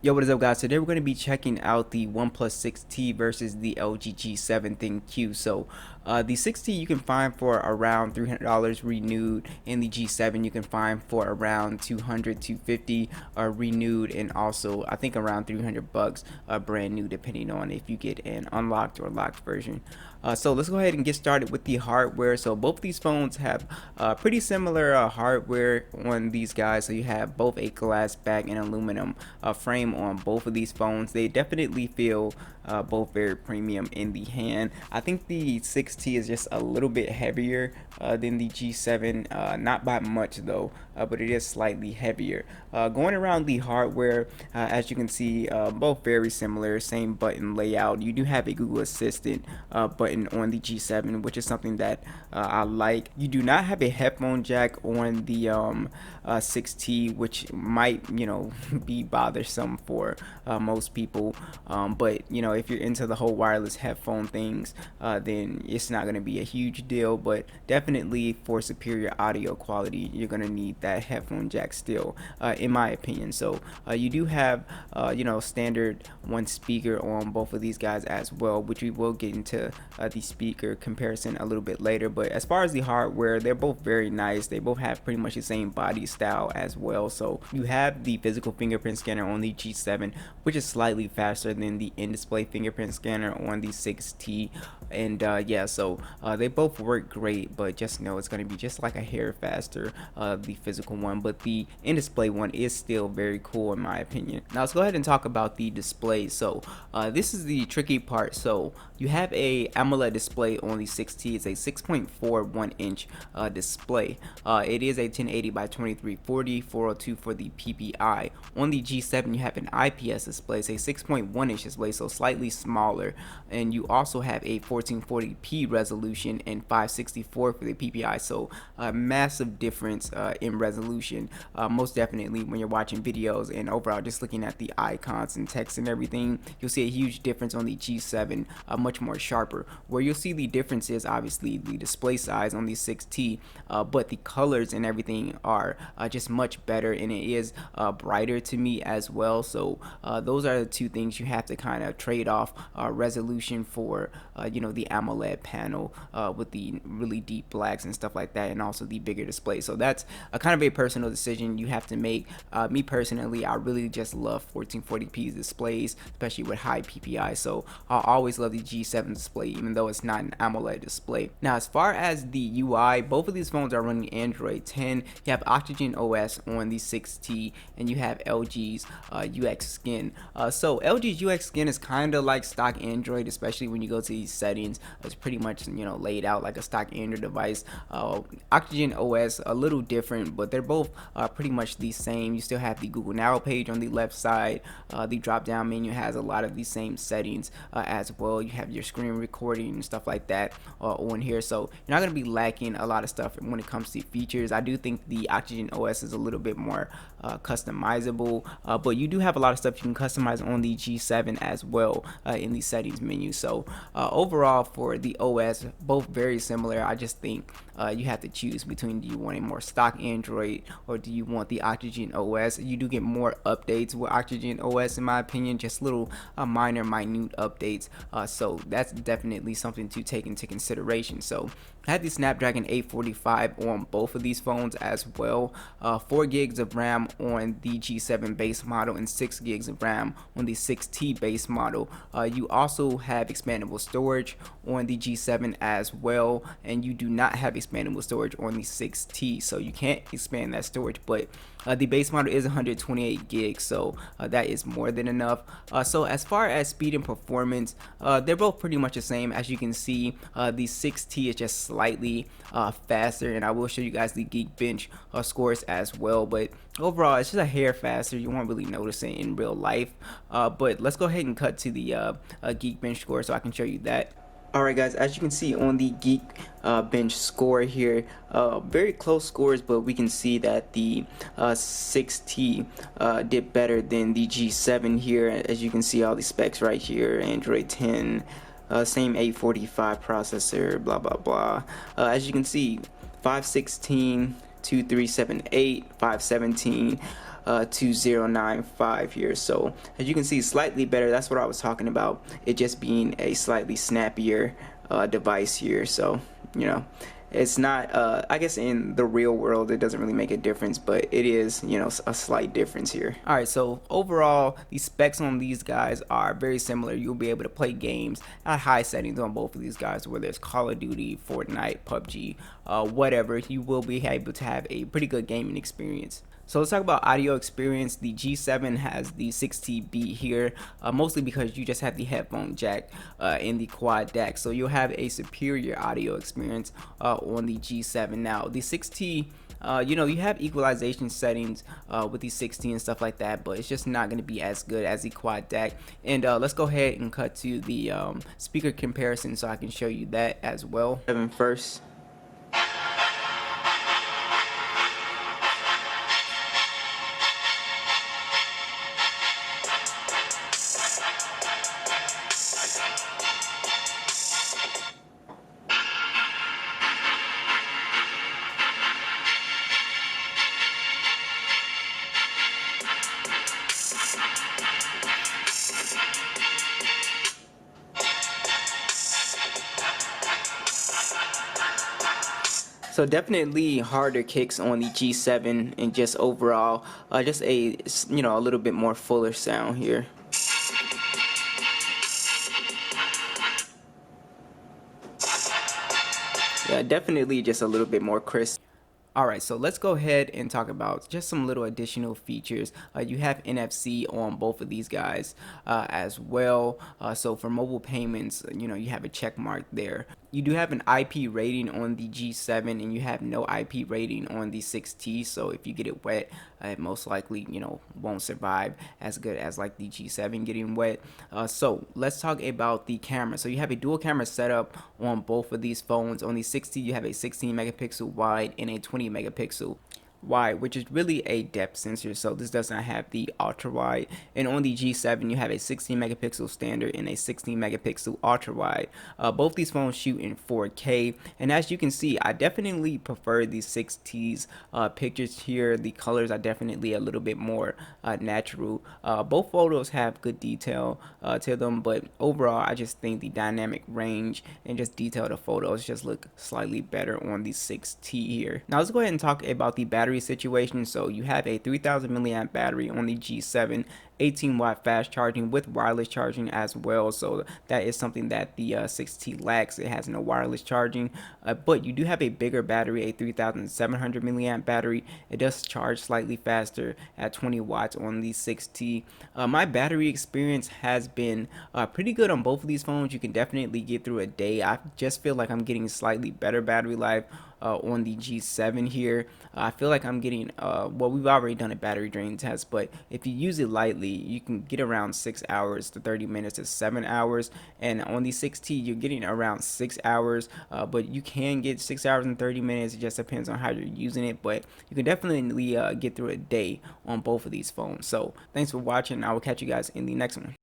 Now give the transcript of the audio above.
Yo, what is up, guys? Today we're going to be checking out the OnePlus 6T versus the LG G7 Thinq. The 6T you can find for around $300 renewed, and the G7 you can find for around 200 to 50 renewed, and also I think around 300 bucks brand new, depending on if you get an unlocked or locked version. So let's go ahead and get started with the hardware. So both these phones have pretty similar hardware on these guys. So you have both a glass back and aluminum frame on both of these phones. They definitely feel both very premium in the hand. I think the 6T is just a little bit heavier than the G7, not by much though, but it is slightly heavier. Going around the hardware, as you can see, both very similar, same button layout. You do have a Google Assistant button on the G7, which is something that I like. You do not have a headphone jack on the 6T, which might, be bothersome for most people. But if you're into the whole wireless headphone things, then it's not going to be a huge deal. But definitely for superior audio quality, you're going to need that headphone jack still, in my opinion. So you do have, standard one speaker on both of these guys as well, which we will get into the speaker comparison a little bit later. But as far as the hardware, they're both very nice. They both have pretty much the same body style as well. So you have the physical fingerprint scanner on the G7, which is slightly faster than the in-display fingerprint scanner on the 6T. And yeah, so they both work great, but just know it's going to be just like a hair faster, the physical one, but the in-display one is still very cool in my opinion. Now let's go ahead and talk about the display. So this is the tricky part. So you have a AMOLED display on the 6T. It's a 6.41 inch display. It is a 1080 by 2340, 402 for the PPI. On the G7 you have an IPS display. It's a 6.1 inch display, so slightly smaller, and you also have a 1440p resolution and 564 for the PPI, so a massive difference in resolution, most definitely when you're watching videos and overall just looking at the icons and text and everything. You'll see a huge difference on the G7, much more sharper. Where you'll see the difference is obviously the display size on the 6T, but the colors and everything are just much better, and it is brighter to me as well. So those are the two things you have to kind of trade off, resolution for the AMOLED panel with the really deep blacks and stuff like that, and also the bigger display. So that's a kind of a personal decision you have to make. Me personally, I really just love 1440p displays, especially with high PPI. So I'll always love the G7 display, even though it's not an AMOLED display. Now, as far as the UI, both of these phones are running Android 10. You have Oxygen OS on the 6T, and you have LG's UX Skin. So LG's UX Skin is kind of like stock Android, especially when you go to these settings. It's pretty much laid out like a stock Android device. Oxygen OS a little different, but they're both pretty much the same. You still have the Google Now page on the left side. The drop down menu has a lot of the same settings as well. You have your screen recording and stuff like that on here, so you're not going to be lacking a lot of stuff when it comes to features. I do think the Oxygen OS is a little bit more customizable, but you do have a lot of stuff you can customize on the G7 as well in the settings menu. So overall for the OS, both very similar. I just think you have to choose between, do you want a more stock Android or do you want the Oxygen OS. You do get more updates with Oxygen OS in my opinion, just little minor minute updates, so that's definitely something to take into consideration. So I had the Snapdragon 845 on both of these phones as well. 4 gigs of RAM on the G7 base model and 6 gigs of RAM on the 6T base model. You also have expandable storage on the G7 as well, and you do not have expandable storage on the 6T, so you can't expand that storage, but the base model is 128 gigs, so that is more than enough. So as far as speed and performance, they're both pretty much the same. As you can see, the 6T is just slightly faster, and I will show you guys the Geekbench scores as well, but overall it's just a hair faster. You won't really notice it in real life, but let's go ahead and cut to the Geekbench score so I can show you that. Alright guys, as you can see on the Geekbench score here, very close scores, but we can see that the 6T did better than the G7 here. As you can see all the specs right here, Android 10, same 845 processor, blah blah blah. As you can see, 516, 2378, 517. 2095 here. So as you can see, slightly better. That's what I was talking about, it just being a slightly snappier device here. So you know, it's not I guess in the real world it doesn't really make a difference, but it is, you know, a slight difference here. All right, so overall the specs on these guys are very similar. You'll be able to play games at high settings on both of these guys, whether it's Call of Duty, Fortnite, PUBG, whatever. You will be able to have a pretty good gaming experience. So let's talk about audio experience. The G7 has the 6TB here, mostly because you just have the headphone jack in the quad DAC. So you'll have a superior audio experience on the G7. Now the 6T, you know, you have equalization settings with the 6T and stuff like that, but it's just not going to be as good as the quad DAC. And let's go ahead and cut to the speaker comparison so I can show you that as well. First. So definitely harder kicks on the G7, and just overall just a, you know, a little bit more fuller sound here. Yeah, definitely just a little bit more crisp. Alright, so let's go ahead and talk about just some little additional features. You have NFC on both of these guys as well. So for mobile payments, you know, you have a check mark there. You do have an IP rating on the G7, and you have no IP rating on the 6T. So if you get it wet, it most likely, you know, won't survive as good as like the G7 getting wet. So let's talk about the camera. So you have a dual camera setup on both of these phones. On the 6T, you have a 16 megapixel wide and a 20 megapixel wide, which is really a depth sensor, so this does not have the ultra wide. And on the G7, you have a 16 megapixel standard and a 16 megapixel ultra wide. Both these phones shoot in 4K, and as you can see, I definitely prefer the 6T's pictures here. The colors are definitely a little bit more natural. Both photos have good detail to them, but overall I just think the dynamic range and just detail of the photos just look slightly better on the 6T here. Now let's go ahead and talk about the battery situation. So you have a 3000 milliamp battery on the G7, 18-watt fast charging with wireless charging as well. So that is something that the 6T lacks. It has no wireless charging, but you do have a bigger battery, a 3700 milliamp battery. It does charge slightly faster at 20 watts on the 6T. My battery experience has been pretty good on both of these phones. You can definitely get through a day. I just feel like I'm getting slightly better battery life on the G7 here. I feel like I'm getting well, we've already done a battery drain test, but if you use it lightly, you can get around 6 hours to 30 minutes to 7 hours. And on the 6T, you're getting around 6 hours, but you can get 6 hours and 30 minutes. It just depends on how you're using it, but you can definitely get through a day on both of these phones. So thanks for watching. I will catch you guys in the next one.